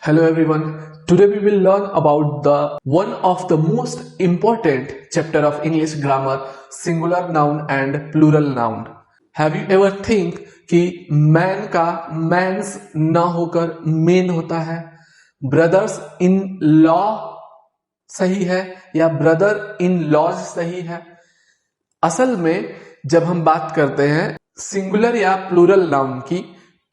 Hello everyone. Today we will learn about the one of the most important chapter of English grammar, singular noun and plural noun. Have you ever think कि man का mans ना होकर main होता है, brothers in law सही है या brother in laws सही है? असल में जब हम बात करते हैं सिंगुलर या प्लूरल नाउन की,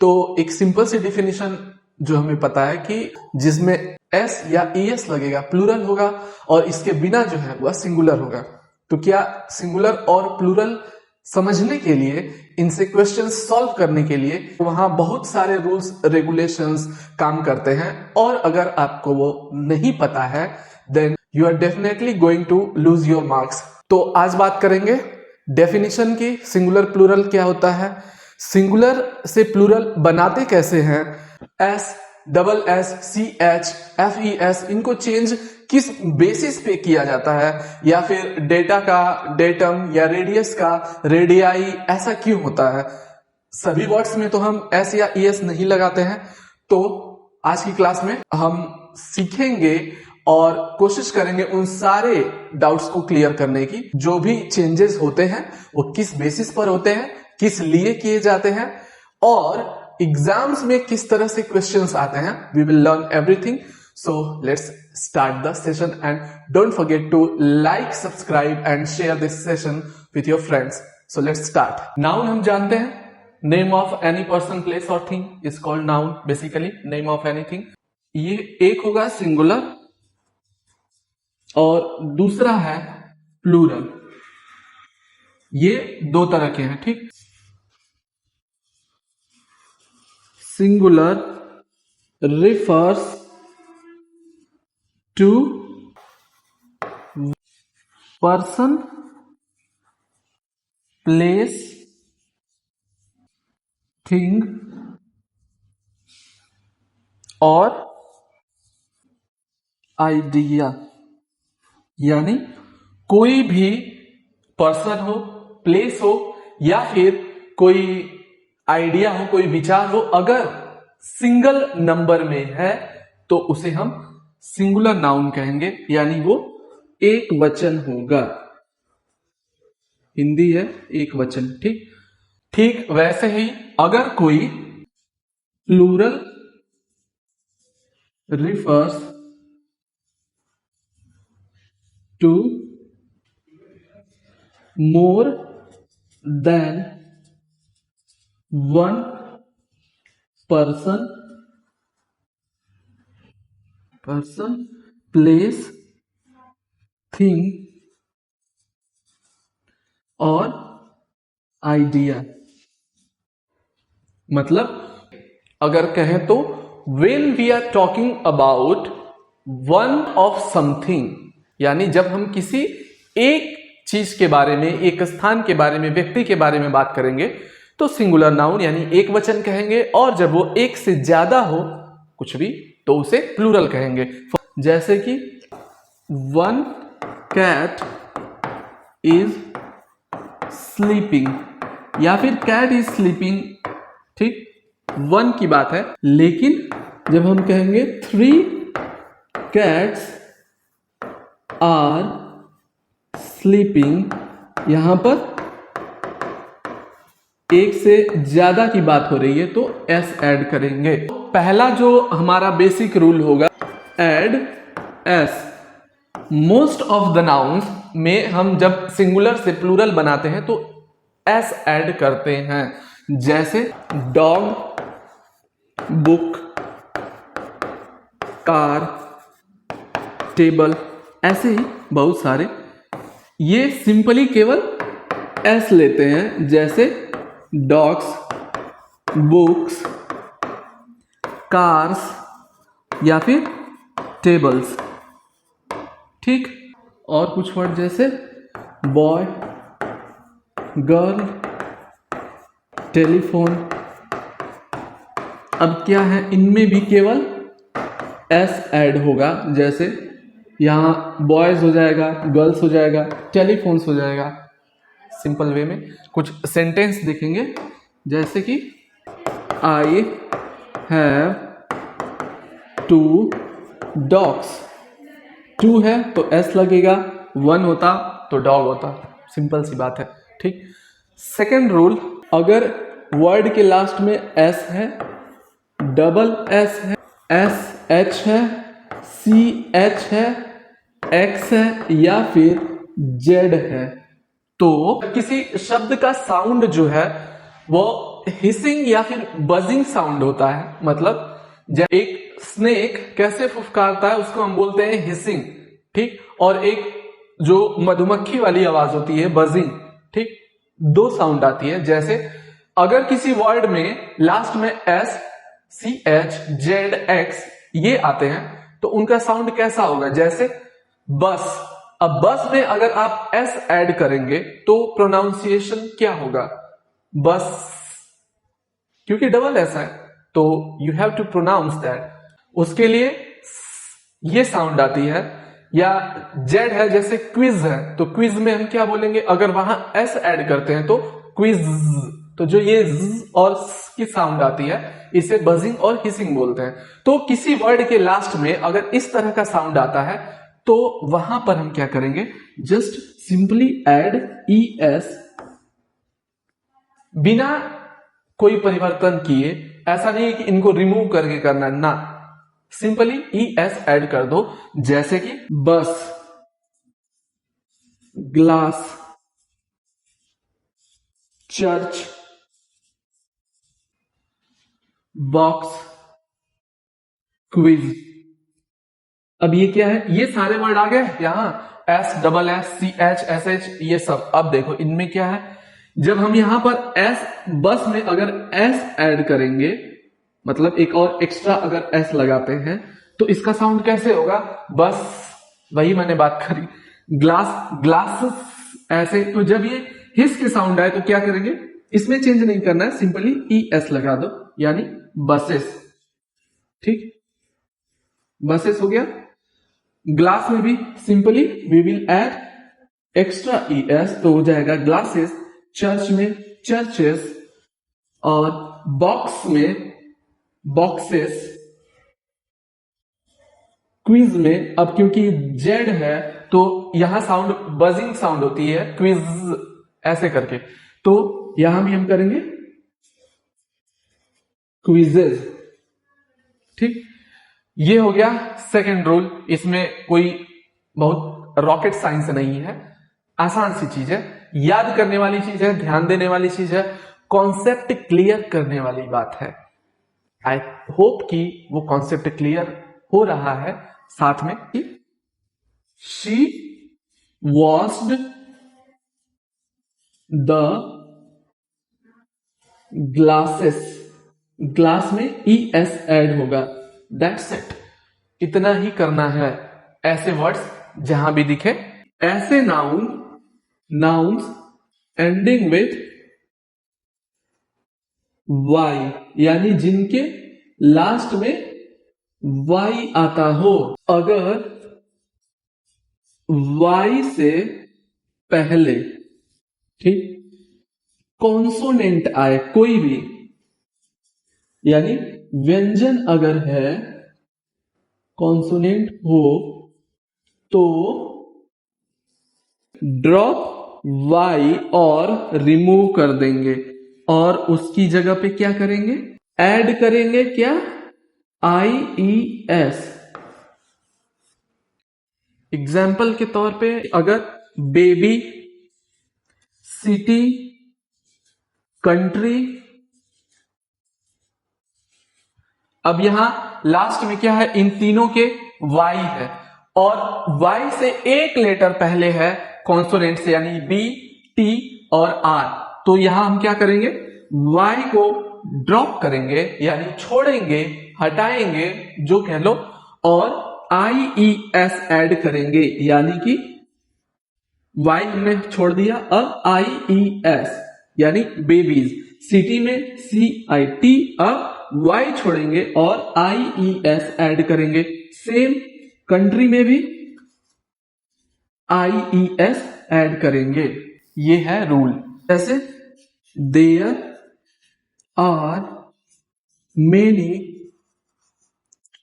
तो एक सिंपल सी डिफिनेशन जो हमें पता है कि जिसमें एस या ईएस लगेगा प्लूरल होगा और इसके बिना जो है वह सिंगुलर होगा। तो क्या सिंगुलर और प्लूरल समझने के लिए, इनसे क्वेश्चन सॉल्व करने के लिए वहां बहुत सारे रूल्स रेगुलेशंस काम करते हैं, और अगर आपको वो नहीं पता है then you are definitely going to lose your marks. तो आज बात करेंगे डेफिनेशन की, सिंगुलर प्लूरल क्या होता है, सिंगुलर से प्लूरल बनाते कैसे हैं, S, double S, C H, F E S, इनको चेंज किस बेसिस पे किया जाता है, या फिर डेटा का डेटम या रेडियस का रेडियाई ऐसा क्यों होता है। सभी वर्ड्स में तो हम एस या ई एस नहीं लगाते हैं। तो आज की क्लास में हम सीखेंगे और कोशिश करेंगे उन सारे डाउट्स को क्लियर करने की। जो भी चेंजेस होते हैं वो किस बेसिस पर होते हैं, किस लिए किए जाते हैं, और एग्जाम्स में किस तरह से क्वेश्चंस आते हैं। We will learn everything. So let's start the session and don't forget to like, subscribe and share this session with your friends. So let's start. Noun हम जानते हैं, name of any person, place और thing is called noun, basically name of anything. ये एक होगा singular और दूसरा है प्लूरल। ये दो तरह के हैं, ठीक। Singular refers to person, place, thing और आइडिया। यानी कोई भी पर्सन हो, प्लेस हो या फिर कोई आइडिया हो, कोई विचार हो, अगर सिंगल नंबर में है तो उसे हम सिंगुलर नाउन कहेंगे, यानी वो एक वचन होगा। हिंदी है एक वचन, ठीक। ठीक वैसे ही अगर कोई plural refers to more than one person, place, thing और आइडिया। मतलब अगर कहें तो when we are talking about one of something, यानी जब हम किसी एक चीज के बारे में, एक स्थान के बारे में, व्यक्ति के बारे में बात करेंगे तो सिंगुलर नाउन यानी एक वचन कहेंगे, और जब वो एक से ज्यादा हो कुछ भी तो उसे प्लूरल कहेंगे। जैसे कि वन कैट इज स्लीपिंग या फिर कैट इज स्लीपिंग, ठीक, वन की बात है। लेकिन जब हम कहेंगे थ्री कैट्स आर स्लीपिंग, यहां पर एक से ज्यादा की बात हो रही है तो एस ऐड करेंगे। पहला जो हमारा बेसिक रूल होगा, add S. Most of the nouns में हम जब सिंगुलर से प्लूरल बनाते हैं तो एस ऐड करते हैं। जैसे डॉग, बुक, कार, टेबल, ऐसे ही बहुत सारे। ये सिंपली केवल एस लेते हैं, जैसे डॉग्स, बुक्स, कार्स या फिर टेबल्स, ठीक। और कुछ वर्ड जैसे बॉय, गर्ल, टेलीफोन। अब क्या है, इनमें भी केवल एस ऐड होगा। जैसे यहां बॉयज हो जाएगा, गर्ल्स हो जाएगा, टेलीफोन्स हो जाएगा। सिंपल वे में कुछ सेंटेंस देखेंगे, जैसे कि आई हैव 2 dogs। 2 है तो एस लगेगा, 1 होता तो डॉग होता। सिंपल सी बात है, ठीक। सेकेंड रूल, अगर वर्ड के लास्ट में एस है, डबल एस है, एस एच है, सी एच है, एक्स है या फिर जेड है, तो किसी शब्द का साउंड जो है वो हिसिंग या फिर बजिंग साउंड होता है। मतलब जब एक स्नेक कैसे फुफकारता है उसको हम बोलते हैं हिसिंग, ठीक। और एक जो मधुमक्खी वाली आवाज होती है बजिंग, ठीक। 2 साउंड आती है। जैसे अगर किसी वर्ड में लास्ट में S, C H, Z, X ये आते हैं तो उनका साउंड कैसा होगा? जैसे बस। अब बस में अगर आप एस ऐड करेंगे तो प्रोनाउंसिएशन क्या होगा? बस, क्योंकि डबल एस है तो you have to pronounce that. उसके लिए ये साउंड आती है। या जेड है, जैसे क्विज है तो क्विज में हम क्या बोलेंगे? अगर वहां एस ऐड करते हैं तो क्विज। तो जो ये ज और स की साउंड आती है इसे बजिंग और हिसिंग बोलते हैं। तो किसी वर्ड के लास्ट में अगर इस तरह का साउंड आता है तो वहां पर हम क्या करेंगे? Just simply add E S, बिना कोई परिवर्तन किए। ऐसा नहीं है कि इनको रिमूव करके करना ना, सिंपली ई एस ऐड कर दो। जैसे कि बस, ग्लास, चर्च, बॉक्स, क्विज। अब ये क्या है? ये सारे वर्ड आ गए यहां, S, double S, C H, S H, ये सब। अब देखो इनमें क्या है, जब हम यहां पर एस, बस में अगर एस ऐड करेंगे, मतलब एक और एक्स्ट्रा अगर एस लगाते हैं तो इसका साउंड कैसे होगा? बस, वही मैंने बात करी। ग्लास, ग्लासेस, ऐसे। तो जब ये हिस के साउंड आए तो क्या करेंगे? इसमें चेंज नहीं करना है, सिंपली ई एस लगा दो, यानी बसेस, ठीक। बसेस हो गया। ग्लास में भी simply we will add extra E S तो हो जाएगा ग्लासेस। चर्च में चर्चेस, और बॉक्स में बॉक्सेस, क्विज में अब क्योंकि जेड है तो यहां साउंड बजिंग साउंड होती है, क्विज ऐसे करके, तो यहां भी हम करेंगे क्विजेज, ठीक। ये हो गया सेकेंड रूल। इसमें कोई बहुत रॉकेट साइंस नहीं है, आसान सी चीज है, याद करने वाली चीज है, ध्यान देने वाली चीज है, कॉन्सेप्ट क्लियर करने वाली बात है। आई होप कि वो कॉन्सेप्ट क्लियर हो रहा है। साथ में कि she washed the glasses, glass में ई एस ऐड होगा, दैट्स इट। इतना ही करना है। ऐसे वर्ड्स जहां भी दिखे, ऐसे नाउन्स एंडिंग विथ वाई, यानी जिनके लास्ट में वाई आता हो। अगर वाई से पहले, ठीक, कॉन्सोनेंट आए कोई भी, यानी व्यंजन अगर है, कॉन्सोनेंट हो, तो ड्रॉप वाई और रिमूव कर देंगे और उसकी जगह पे क्या करेंगे? ऐड करेंगे क्या? आई ई एस। एग्जाम्पल के तौर पे अगर बेबी, सिटी, कंट्री, अब यहां लास्ट में क्या है? इन तीनों के वाई है और वाई से एक लेटर पहले है कॉन्सोनेंट से, यानी बी, टी और आर। तो यहां हम क्या करेंगे? वाई को ड्रॉप करेंगे, यानी छोड़ेंगे, हटाएंगे, जो कह लो, और आई ई एस ऐड करेंगे, यानी कि वाई हमने छोड़ दिया, अब आई ई एस, यानी बेबीज। सिटी में सी आई टी, अब वाई छोड़ेंगे और आई ई एस ऐड करेंगे। सेम कंट्री में भी आई ई एस ऐड करेंगे। ये है रूल। जैसे there are many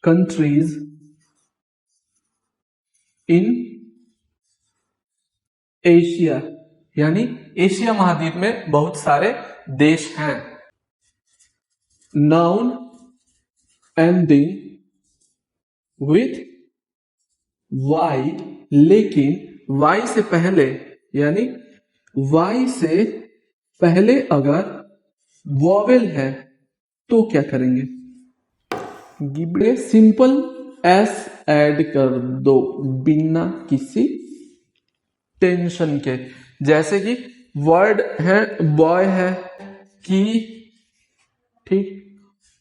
countries in Asia, यानी एशिया महाद्वीप में बहुत सारे देश हैं। नाउन एंडिंग विथ वाई, लेकिन वाई से पहले, यानी वाई से पहले अगर वॉवेल है तो क्या करेंगे? गिबड़े सिंपल एस ऐड कर दो बिना किसी टेंशन के। जैसे कि वर्ड है बॉय है, की, ठीक,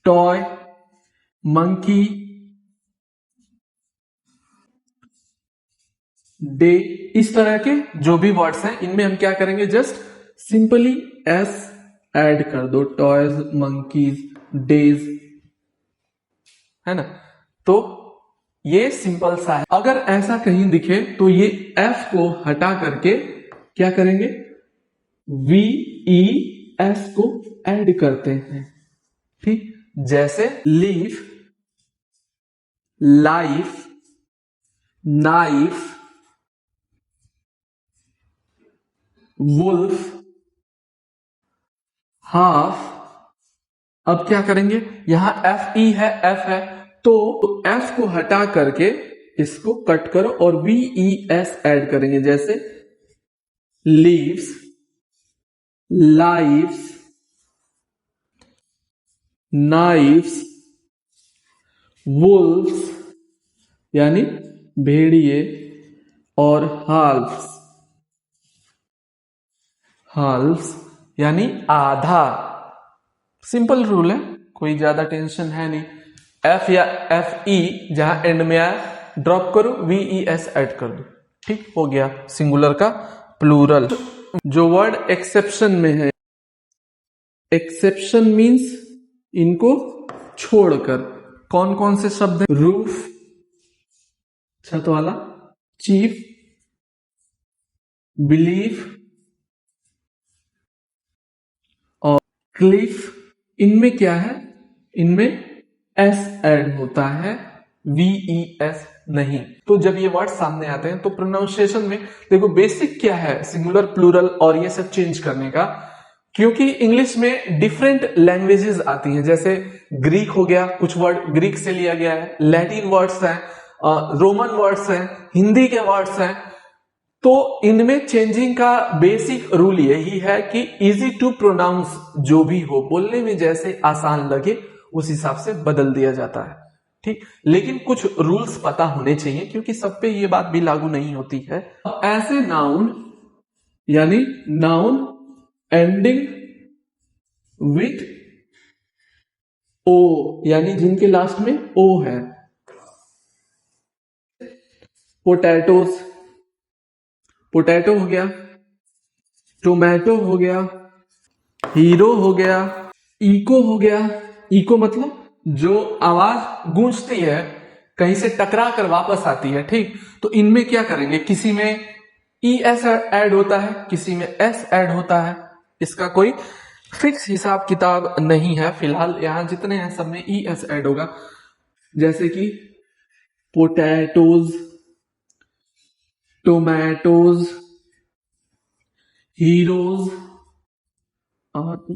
टॉय, मंकी, डे, इस तरह के जो भी वर्ड्स हैं इनमें हम क्या करेंगे? जस्ट सिंपली एस ऐड कर दो। टॉयज, मंकीज, डेज, है ना? तो ये सिंपल सा है। अगर ऐसा कहीं दिखे तो ये एफ को हटा करके क्या करेंगे? वी ई एस को ऐड करते हैं, ठीक। जैसे leaf, life, knife, wolf, half. अब क्या करेंगे? यहां एफ ई है, एफ है, तो एफ को हटा करके इसको कट करो और वी ई एस ऐड करेंगे। जैसे लीव्स, लाइव्स, नाइफ्स, वुल्फ्स यानी भेड़िए, और हाल्फ्स, हाल्फ्स यानी आधा। सिंपल रूल है, कोई ज्यादा टेंशन है नहीं। एफ या एफ ई जहां एंड में आए ड्रॉप करो, वी ई एस ऐड कर दो, ठीक हो गया सिंगुलर का प्लूरल। जो वर्ड एक्सेप्शन में है, एक्सेप्शन मीन्स इनको छोड़कर कौन कौन से शब्द हैं? रूफ, छत वाला, चीफ, बिलीफ और क्लिफ। इनमें क्या है? इनमें एस ऐड होता है, वी ई एस नहीं। तो जब ये वर्ड सामने आते हैं तो प्रोनाउंसिएशन में देखो बेसिक क्या है सिंगुलर, प्लूरल और ये सब चेंज करने का, क्योंकि इंग्लिश में डिफरेंट लैंग्वेजेस आती हैं। जैसे ग्रीक हो गया, कुछ वर्ड ग्रीक से लिया गया है, लैटिन वर्ड्स हैं, रोमन वर्ड्स हैं, हिंदी के वर्ड्स हैं। तो इनमें चेंजिंग का बेसिक रूल यही है कि इजी टू प्रोनाउंस, जो भी हो बोलने में जैसे आसान लगे उस हिसाब से बदल दिया जाता है, ठीक। लेकिन कुछ रूल्स पता होने चाहिए क्योंकि सब पे ये बात भी लागू नहीं होती है। ऐसे नाउन यानी नाउन एंडिंग विथ ओ, यानी जिनके लास्ट में ओ है। पोटैटोज, पोटैटो हो गया, टोमेटो हो गया, हीरो हो गया, इको हो गया। इको मतलब जो आवाज गूंजती है, कहीं से टकरा कर वापस आती है, ठीक। तो इनमें क्या करेंगे? किसी में ई एस ऐड होता है, किसी में एस ऐड होता है। इसका कोई फिक्स हिसाब किताब नहीं है। फिलहाल यहां जितने हैं सब में ई एस ऐड होगा। जैसे कि पोटैटोज, टोमेटोज, हीरोज और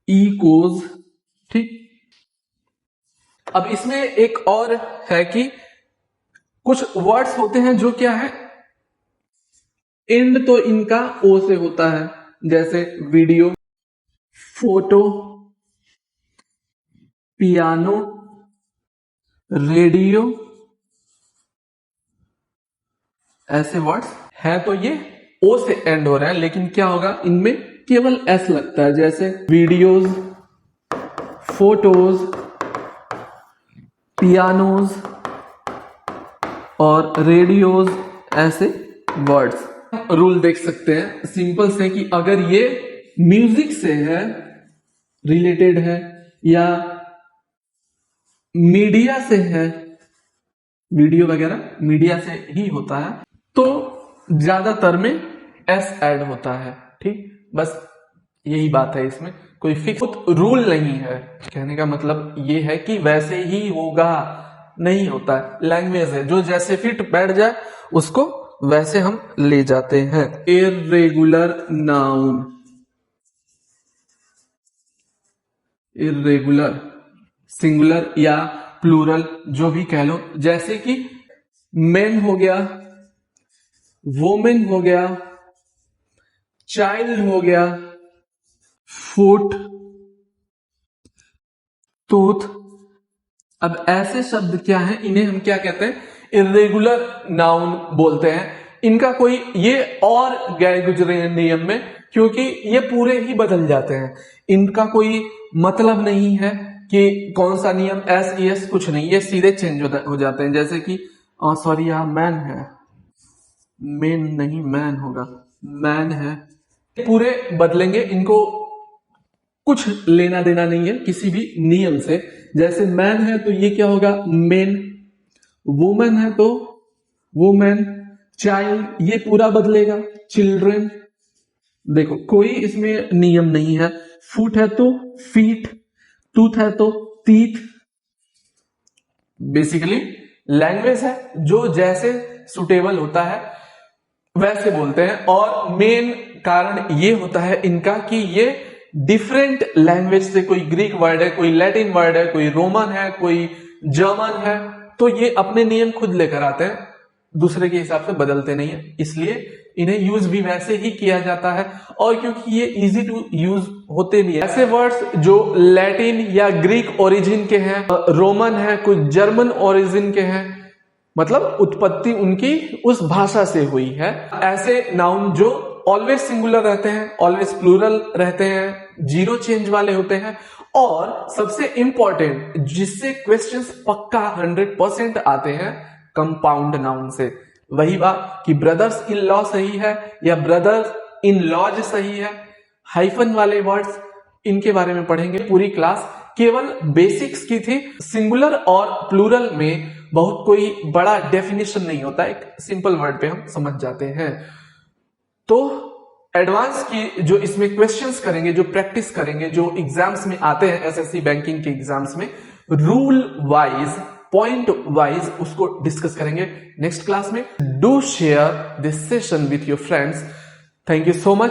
इकोज, ठीक। अब इसमें एक और है कि कुछ वर्ड्स होते हैं जो क्या है, एंड तो इनका ओ से होता है। जैसे वीडियो, फोटो, पियानो, रेडियो, ऐसे वर्ड्स हैं तो ये ओ से एंड हो रहे हैं। लेकिन क्या होगा, इनमें केवल एस लगता है। जैसे वीडियोज, फोटोज, पियानोज और रेडियोज, ऐसे वर्ड्स। रूल देख सकते हैं सिंपल से कि अगर ये म्यूजिक से है, रिलेटेड है, या मीडिया से है, वीडियो वगैरह मीडिया से ही होता है, तो ज्यादातर में एस ऐड होता है, ठीक। बस यही बात है, इसमें कोई फिक्स रूल नहीं है। कहने का मतलब ये है कि वैसे ही होगा, नहीं होता है, लैंग्वेज है, जो जैसे फिट बैठ जाए उसको वैसे हम ले जाते हैं। इर्रेगुलर नाउन, इर्रेगुलर सिंगुलर या प्लूरल जो भी कह लो, जैसे कि मेन हो गया, वोमेन हो गया, चाइल्ड हो गया, फुट, टूथ। अब ऐसे शब्द क्या हैं, इन्हें हम क्या कहते हैं, इर्रेगुलर नाउन बोलते हैं। इनका कोई ये और गए गुजरे नियम में, क्योंकि ये पूरे ही बदल जाते हैं, इनका कोई मतलब नहीं है कि कौन सा नियम एस ई एस, कुछ नहीं, ये सीधे चेंज हो जाते हैं। जैसे कि सॉरी यहाँ मैन है, मेन नहीं मैन होगा, मैन है, पूरे बदलेंगे, इनको कुछ लेना देना नहीं है किसी भी नियम से। जैसे मैन है तो ये क्या होगा, मेन, वुमेन है तो वुमेन, चाइल्ड ये पूरा बदलेगा, चिल्ड्रन। देखो कोई इसमें नियम नहीं है। फुट है तो फीट, टूथ है तो टीथ। बेसिकली लैंग्वेज है, जो जैसे सुटेबल होता है वैसे बोलते हैं। और मेन कारण ये होता है इनका कि ये डिफरेंट लैंग्वेज से, कोई ग्रीक वर्ड है, कोई लैटिन वर्ड है, कोई रोमन है, कोई जर्मन है, तो ये अपने नियम खुद लेकर आते हैं, दूसरे के हिसाब से बदलते नहीं है, इसलिए इन्हें यूज भी वैसे ही किया जाता है। और क्योंकि ये इजी टू यूज होते भी है, ऐसे वर्ड्स जो लैटिन या ग्रीक ओरिजिन के हैं, रोमन है, कुछ जर्मन ओरिजिन के हैं, मतलब उत्पत्ति उनकी उस भाषा से हुई है। ऐसे नाउन जो ऑलवेज सिंगुलर रहते हैं, ऑलवेज प्लूरल रहते हैं, जीरो चेंज वाले होते हैं, और सबसे इंपॉर्टेंट जिससे क्वेश्चंस पक्का 100% आते हैं, कंपाउंड नाउन से। वही बात कि ब्रदर्स इन लॉ सही है या ब्रदर्स इन लॉज सही है, हाइफन वाले वर्ड्स, इनके बारे में पढ़ेंगे। पूरी क्लास केवल बेसिक्स की थी। सिंगुलर और प्लूरल में बहुत कोई बड़ा डेफिनेशन नहीं होता, एक सिंपल वर्ड पे हम समझ जाते हैं। तो एडवांस की जो इसमें क्वेश्चंस करेंगे, जो प्रैक्टिस करेंगे, जो एग्जाम्स में आते हैं, एसएससी बैंकिंग के एग्जाम्स में, रूल वाइज, पॉइंट वाइज उसको डिस्कस करेंगे नेक्स्ट क्लास में। Do share this session with your friends. Thank you so much.